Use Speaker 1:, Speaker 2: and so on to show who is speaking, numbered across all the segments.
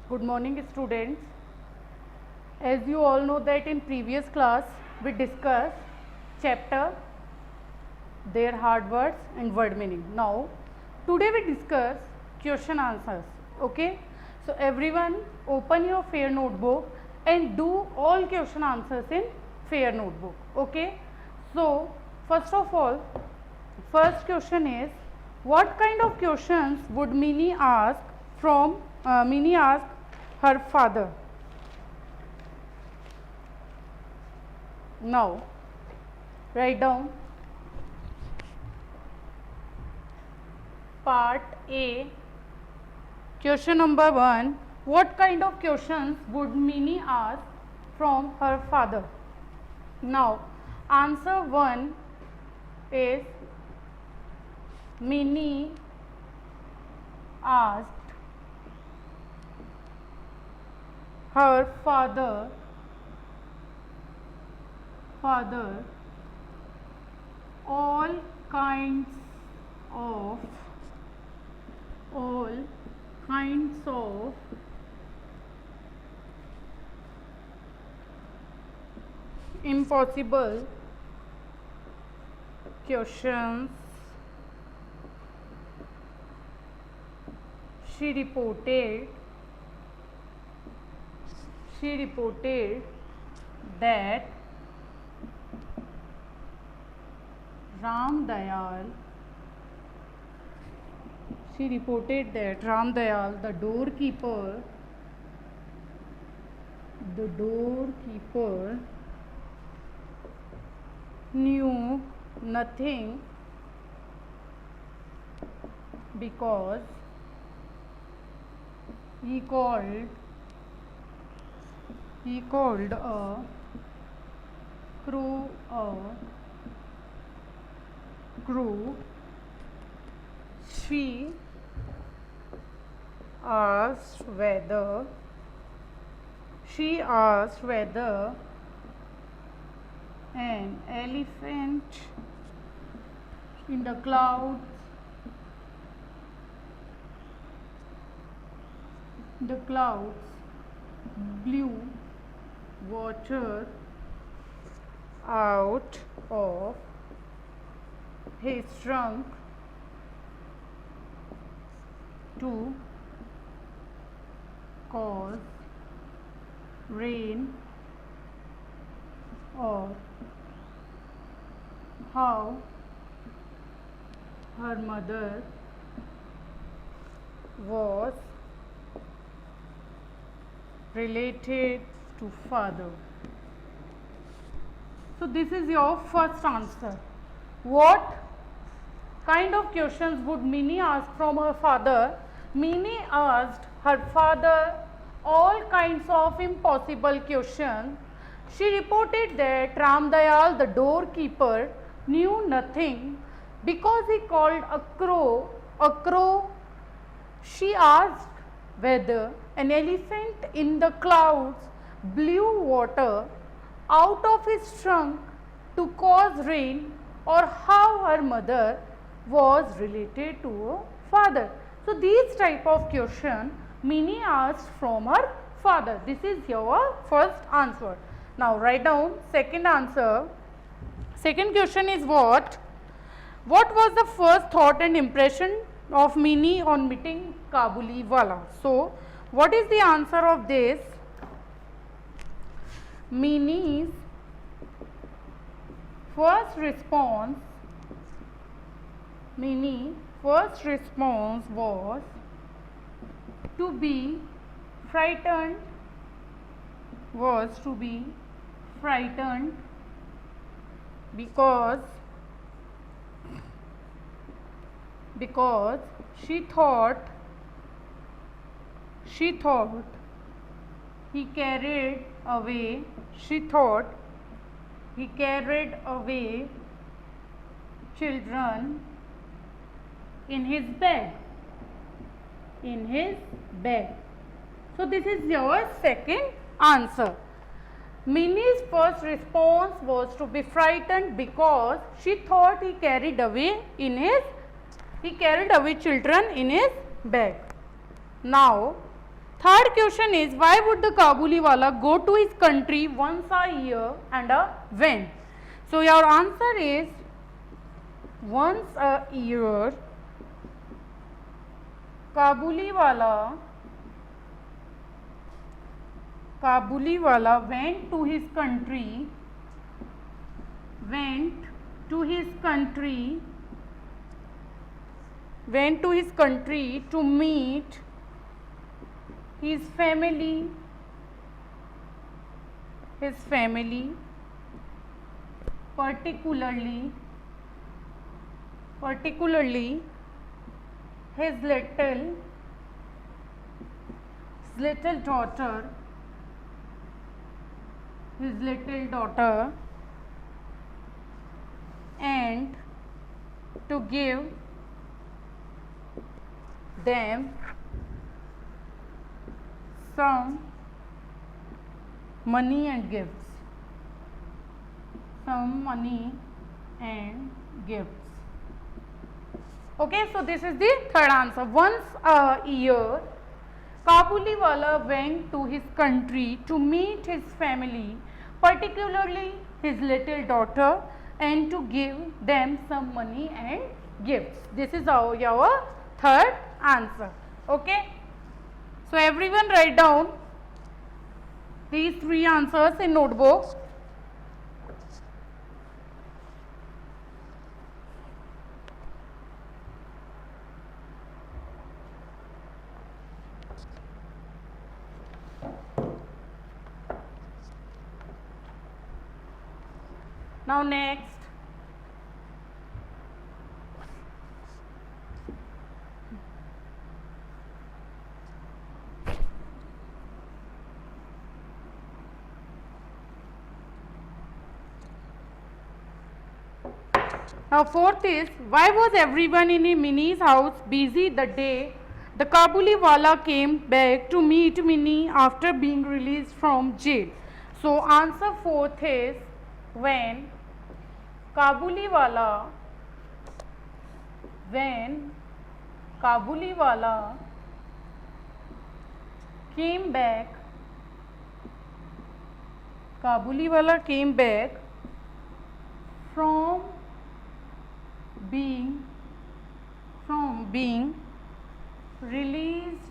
Speaker 1: Good morning, students. As you all know that in previous class we discussed chapter their hard words and word meaning. Now today we discuss question answers. Okay, so everyone open your fair notebook and do all question answers in fair notebook. Okay, so first of all, first question is, what kind of questions would Minnie ask her father? Now write down part A. Question number 1. What kind of questions would Minnie ask from her father? Now answer 1 is, Minnie asked her father all kinds of impossible questions. She reported that Ram Dayal, the doorkeeper, knew nothing because he called a crew. She asked whether an elephant in the clouds blew water out of his trunk to cause rain, or how her mother was related to father. So this is your first answer. What kind of questions would Minnie ask from her father? Minnie asked her father all kinds of impossible questions. She reported that Ram Dayal, the doorkeeper, knew nothing because he called a crow. She asked whether an elephant in the clouds blew water out of his trunk to cause rain, or how her mother was related to her father. So these type of question Minnie asked from her father. This is your first answer. Now write down second answer. Second question is what? What was the first thought and impression of Minnie on meeting Kabuliwala? So what is the answer of this? Minnie's first response was to be frightened, because she thought he carried away children in his bag. So this is your second answer. Minnie's first response was to be frightened because she thought he carried away children in his bag. Now Third question is, why would the Kabuliwala go to his country once a year and when? So your answer is once a year. Kabuliwala went to his country to meet his family, particularly his little daughter, and to give them some money and gifts. Okay, so this is the third answer. Once a year, Kabuliwala went to his country to meet his family, particularly his little daughter, and to give them some money and gifts. This is our third answer. Okay. So everyone write down these three answers in notebook. Now next, now fourth is, why was everyone in Minnie's house busy the day the Kabuliwala came back to meet Minnie after being released from jail? So answer fourth is, when Kabuliwala came back from being released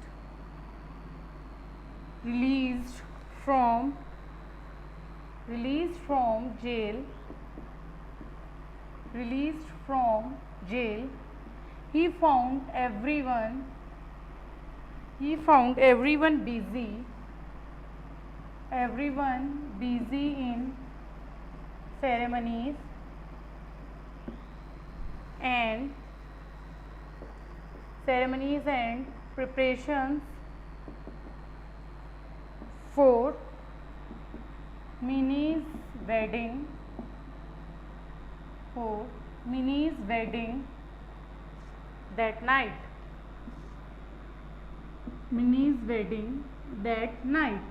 Speaker 1: from jail, he found everyone busy in ceremonies and preparations for Minnie's wedding that night.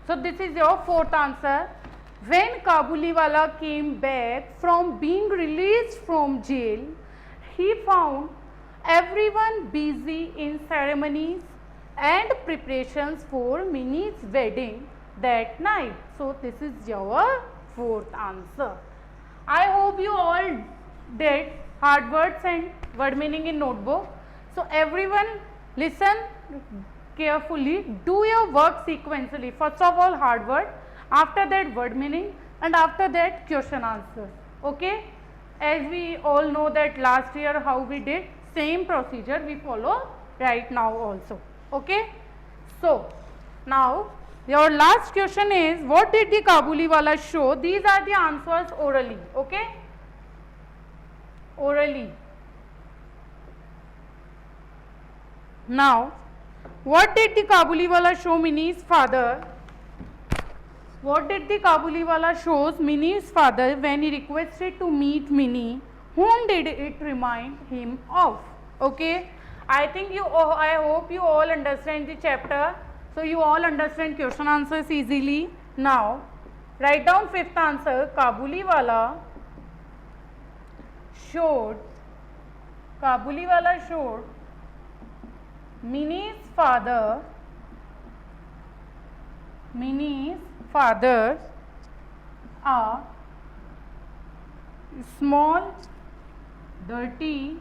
Speaker 1: So this is your fourth answer. When Kabuliwala came back from being released from jail, he found everyone busy in ceremonies and preparations for Minnie's wedding that night. So this is your fourth answer. I hope you all did hard words and word meaning in notebook. So everyone listen carefully, do your work sequentially. First of all hard word, after that word meaning, and after that question answers. Okay, as we all know that last year how we did, same procedure we follow right now also. Okay, so now your last question is, what did the Kabuliwala show? These are the answers orally. Okay, orally. Now what did the Kabuliwala show Minnie's father? What did the Kabuliwala show Minnie's father when he requested to meet Minnie? Whom did it remind him of? Okay, I think I hope you all understand the chapter. So you all understand question answers easily. Now write down fifth answer. Kabuliwala showed Minnie's father, a small dirty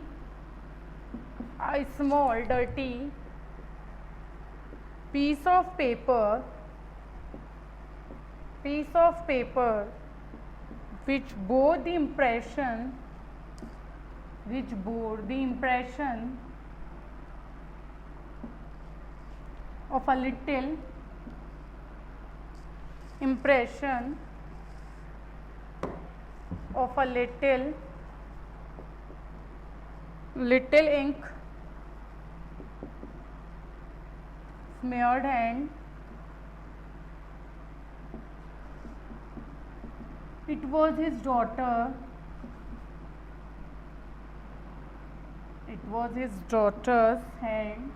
Speaker 1: piece of paper which bore the impression of a little ink smeared hand. It was his daughter's hand.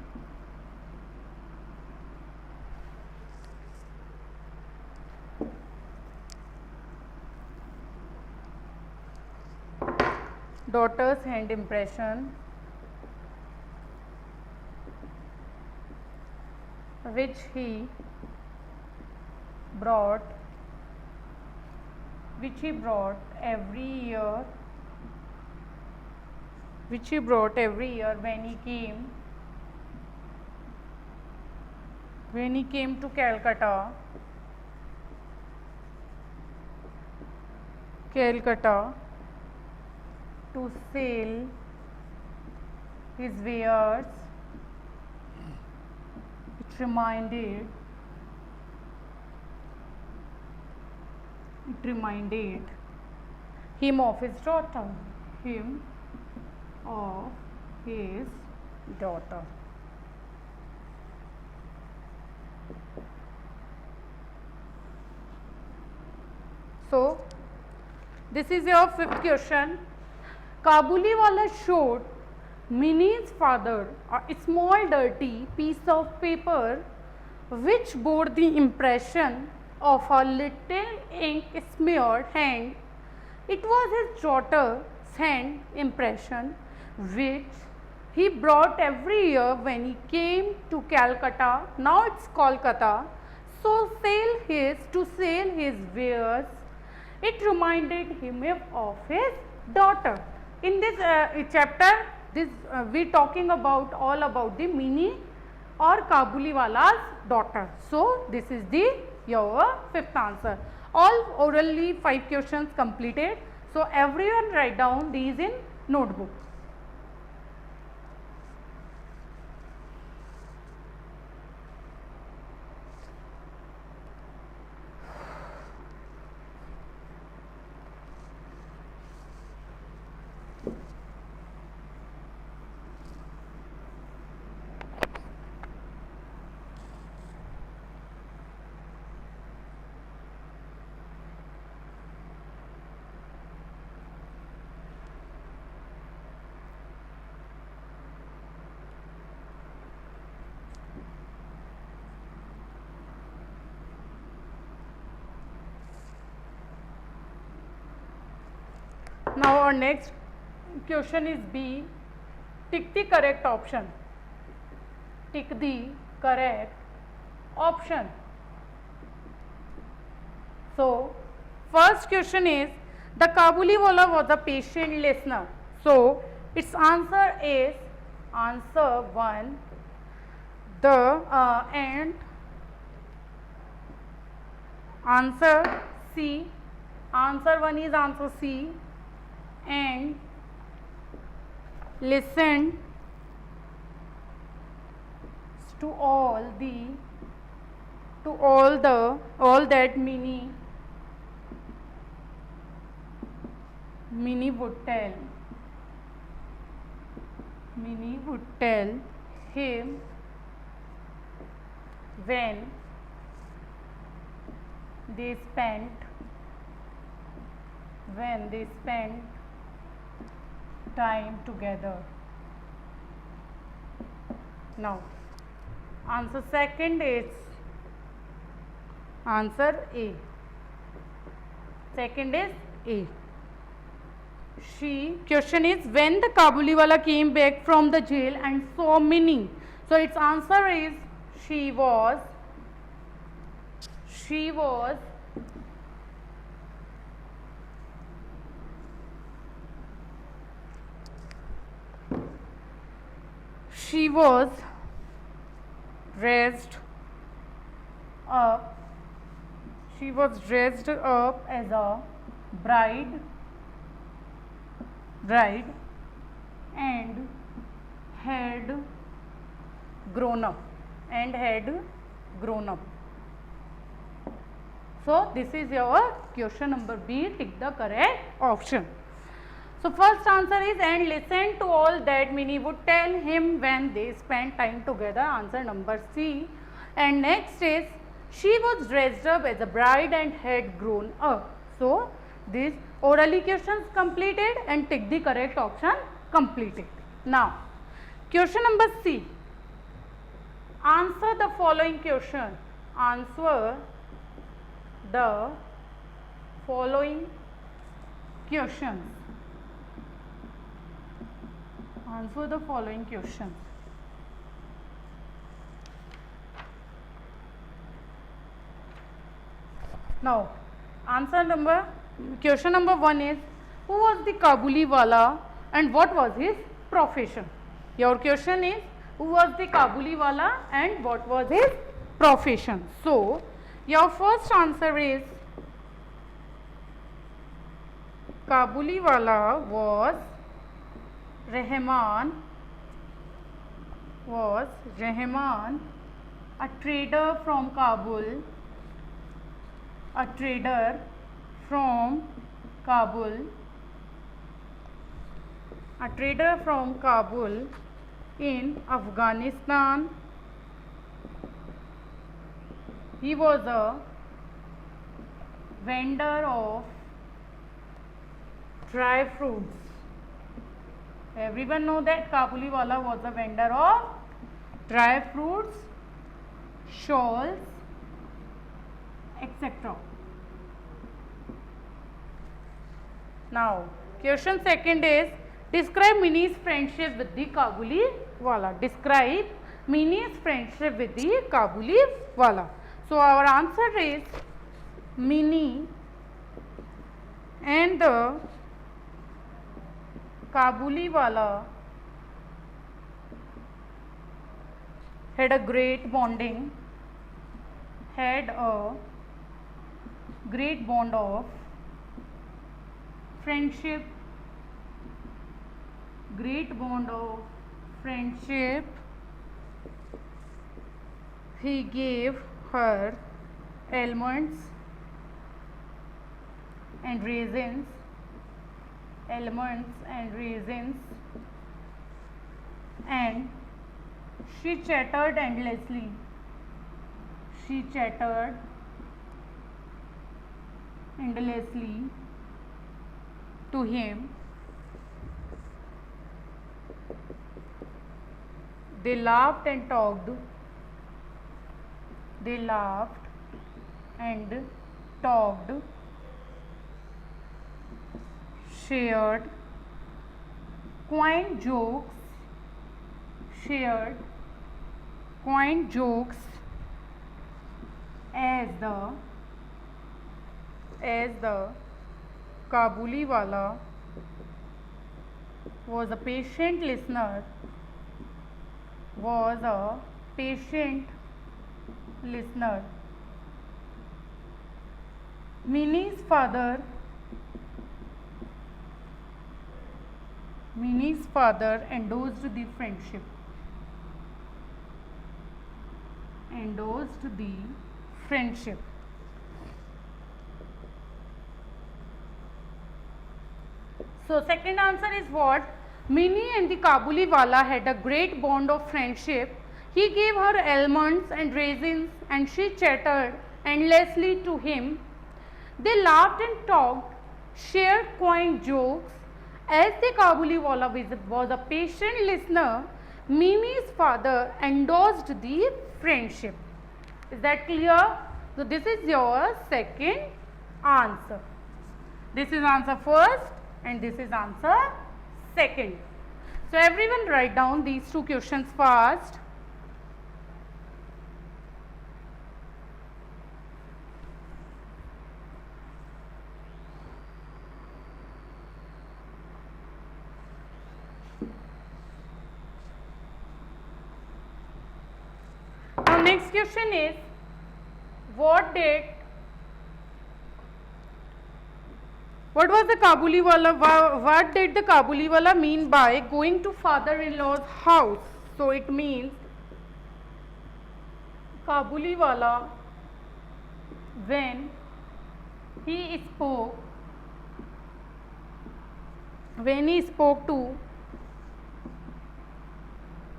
Speaker 1: Daughter's hand impression which he brought every year when he came to Calcutta to sell his wares. It reminded him of his daughter. So, this is your fifth question. Kabuliwala showed Minnie's father a small dirty piece of paper which bore the impression of a little ink smeared hand. It was his daughter's hand impression which he brought every year when he came to Calcutta, now it's Kolkata, to sell his wares. It reminded him of his daughter. In this chapter, we talking about all about the Minnie or Kabuliwala's daughter. So this is your fifth answer. All orally 5 questions completed. So everyone write down these in notebook. Now our next question is B. Tick the correct option. So first question is, the Kabuliwala was a patient listener. So its answer is answer 1. And answer C. Answer 1 is answer C. And listen to all that Minnie would tell him when they spent time together. Now answer second is answer A. Second is A. Question is, when the Kabuliwala came back from the jail and saw Minnie. So So its answer is she was dressed up as a bride and had grown up So this is your question number B. Tick the correct option. So first answer is and listen to all that Minnie would tell him when they spent time together. Answer number C. And next is she was dressed up as a bride and had grown up. So this orally questions completed and tick the correct option completed. Now question number C. Answer the following question. Answer the following questions. Answer the following questions. Now, question number 1 is who was the Kabuli wala and what was his profession? Your question is who was the Kabuli wala and what was his profession? So, your first answer is Kabuli wala was Rahman, a trader from Kabul, in Afghanistan. He was a vendor of dry fruits. Everyone know that Kabuli wala was a vendor of dry fruits, shawls, etc. Now, question second is describe Minnie's friendship with the Kabuli wala. Describe Minnie's friendship with the Kabuli wala. So, our answer is Minnie and the Kabuli wala had a great bond of friendship. He gave her almonds and raisins, and she chattered endlessly. To him. They laughed and talked. Shared quaint jokes as the Kabuli wala was a patient listener. Minnie's father endorsed the friendship. So, second answer is what? Minnie and the Kabuli wala had a great bond of friendship. He gave her almonds and raisins and she chattered endlessly to him. They laughed and talked, shared quaint jokes. As the Kabuli wala was a patient listener, Minnie's father endorsed the friendship. Is that clear? So, this is your second answer. This is answer first and this is answer second. So, everyone write down these two questions first. next question is, what was the Kabuliwala, what did the Kabuliwala mean by going to father-in-law's house? So it means Kabuliwala, when he spoke to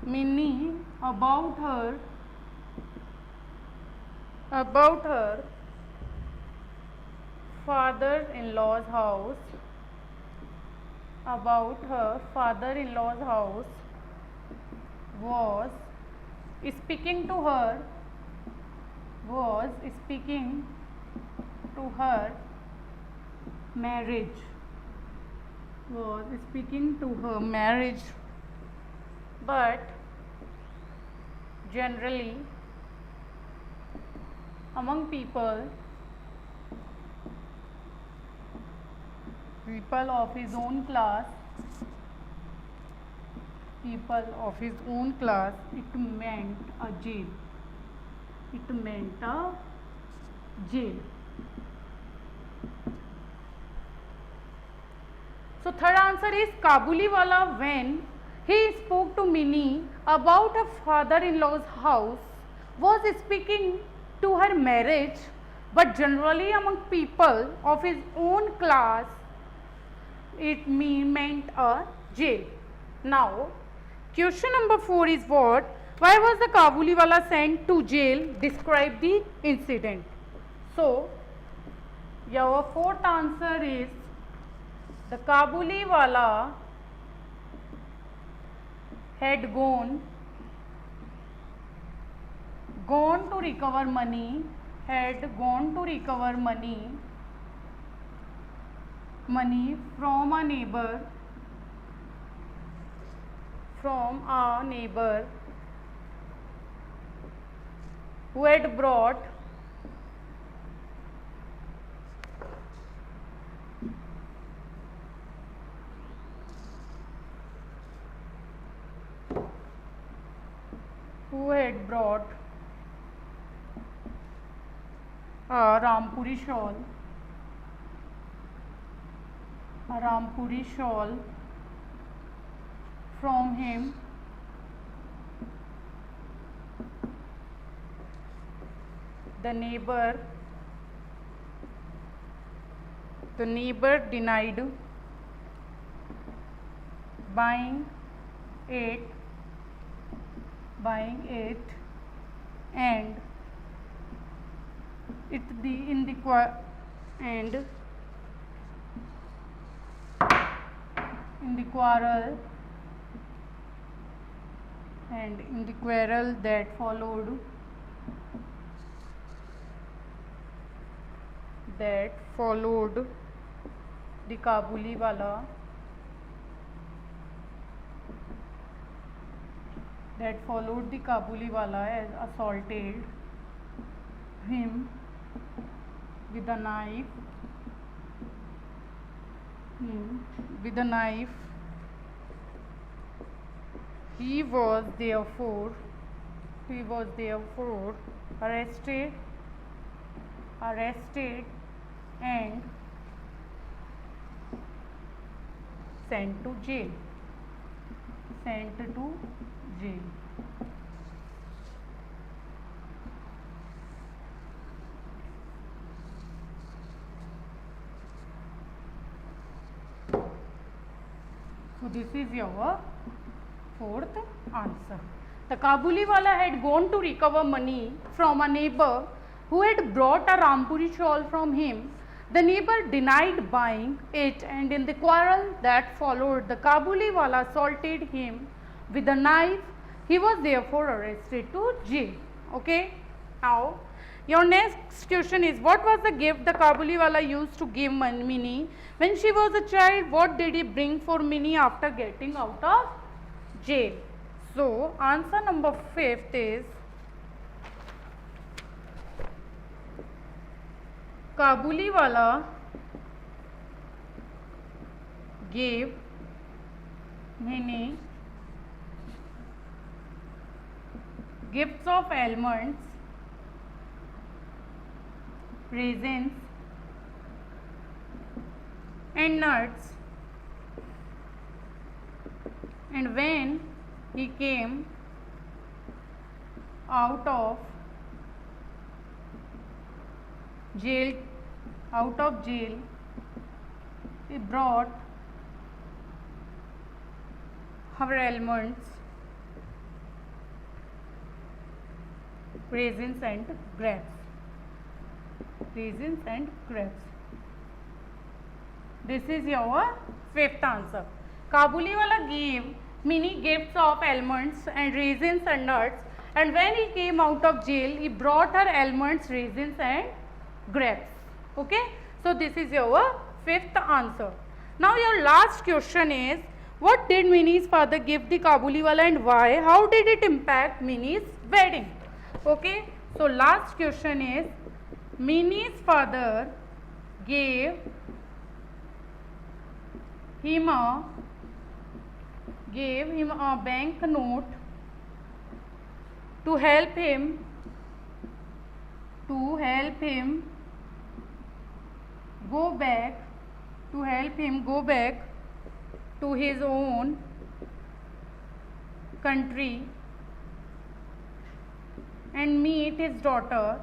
Speaker 1: Minnie about her father-in-law's house, was speaking to her marriage, but generally among people of his own class, it meant a jail. So third answer is Kabuliwala, when he spoke to Minnie about her father-in-law's house, was speaking to her marriage, but generally among people of his own class, it meant a jail. Now, question number 4 is what? Why was the Kabuliwala sent to jail? Describe the incident. So, your fourth answer is, the Kabuliwala had gone to recover money, from a neighbor who had brought a Rampuri shawl from him. The neighbor denied buying it, and in the quarrel that followed, the Kabuliwala has assaulted him with a knife. He was therefore arrested and sent to jail. So this is your fourth answer. The Kabuliwala had gone to recover money from a neighbor who had brought a Rampuri shawl from him. The neighbor denied buying it, and in the quarrel that followed, the Kabuliwala assaulted him with a knife. He was therefore arrested to jail. Okay. Now, your next question is, what was the gift the Kabuliwala used to give Minnie when she was a child? What did he bring for Minnie after getting out of jail? So, answer number 5th is, Kabuliwala gave Minnie gifts of almonds, raisins and nuts, and when he came out of jail, he brought her almonds, raisins and grapes. Raisins and grapes. This is your fifth answer. Kabuliwala gave many gifts of almonds and raisins and nuts, and when he came out of jail, he brought her almonds, raisins and grapes. Okay, so this is your fifth answer. Now your last question is, what did Minnie's father give the Kabuliwala and why? How did it impact Minnie's wedding? Okay, so last question is, Minnie's father gave him a bank note to help him go back to his own country and meet his daughter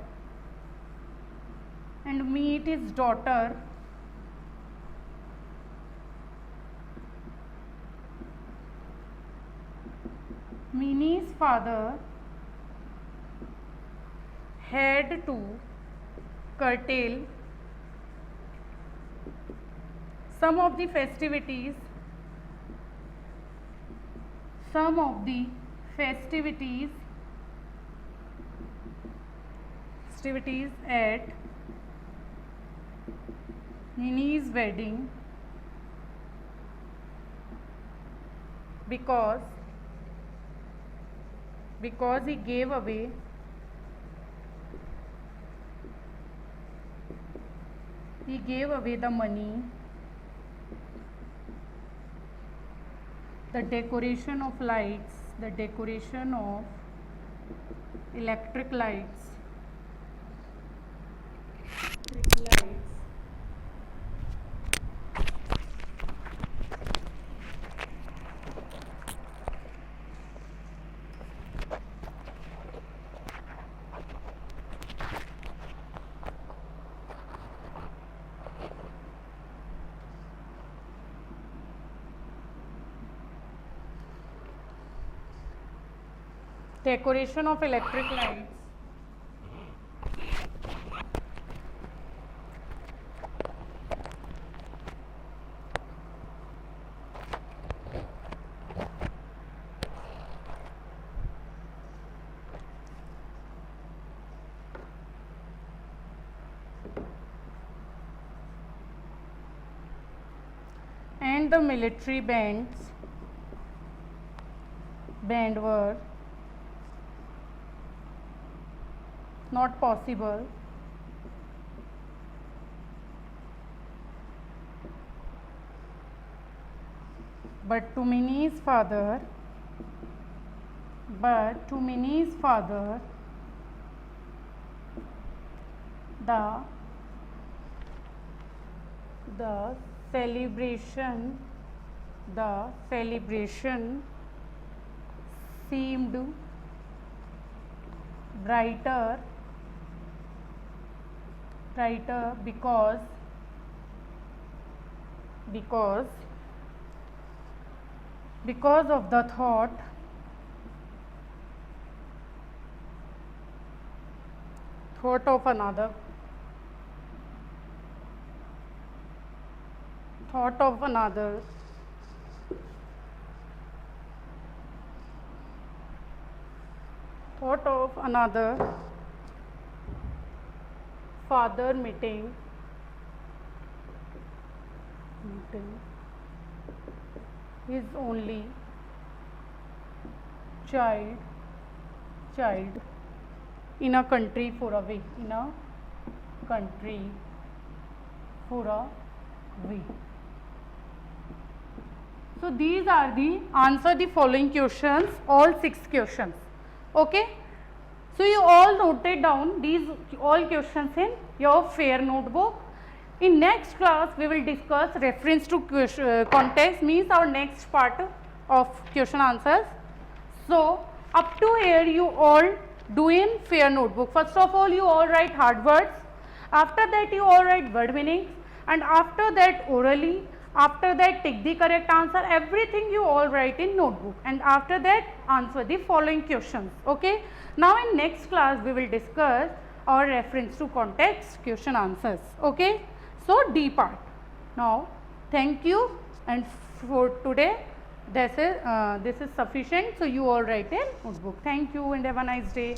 Speaker 1: Minnie's father had to curtail some of the festivities at Minnie's wedding because he gave away the money, the decoration of lights, the decoration of electric lights, decoration of electric lights, and the military band were not possible, but to Minnie's father the celebration seemed brighter because of the thought of another father meeting his only child in a country far away. So these are the answer the following questions, all 6 questions. Okay, So you all noted down these all questions in your fair notebook. In next class we will discuss reference to context, means our next part of question answers. So up to here you all do in fair notebook. First of all you all write hard words, after that you all write word meanings, and after that orally, after that take the correct answer, everything you all write in notebook, and after that answer the following questions. Okay. Now in next class we will discuss our reference to context question answers. Okay. So D part. Now thank you, and for today this is sufficient. So you all write in notebook. Thank you and have a nice day.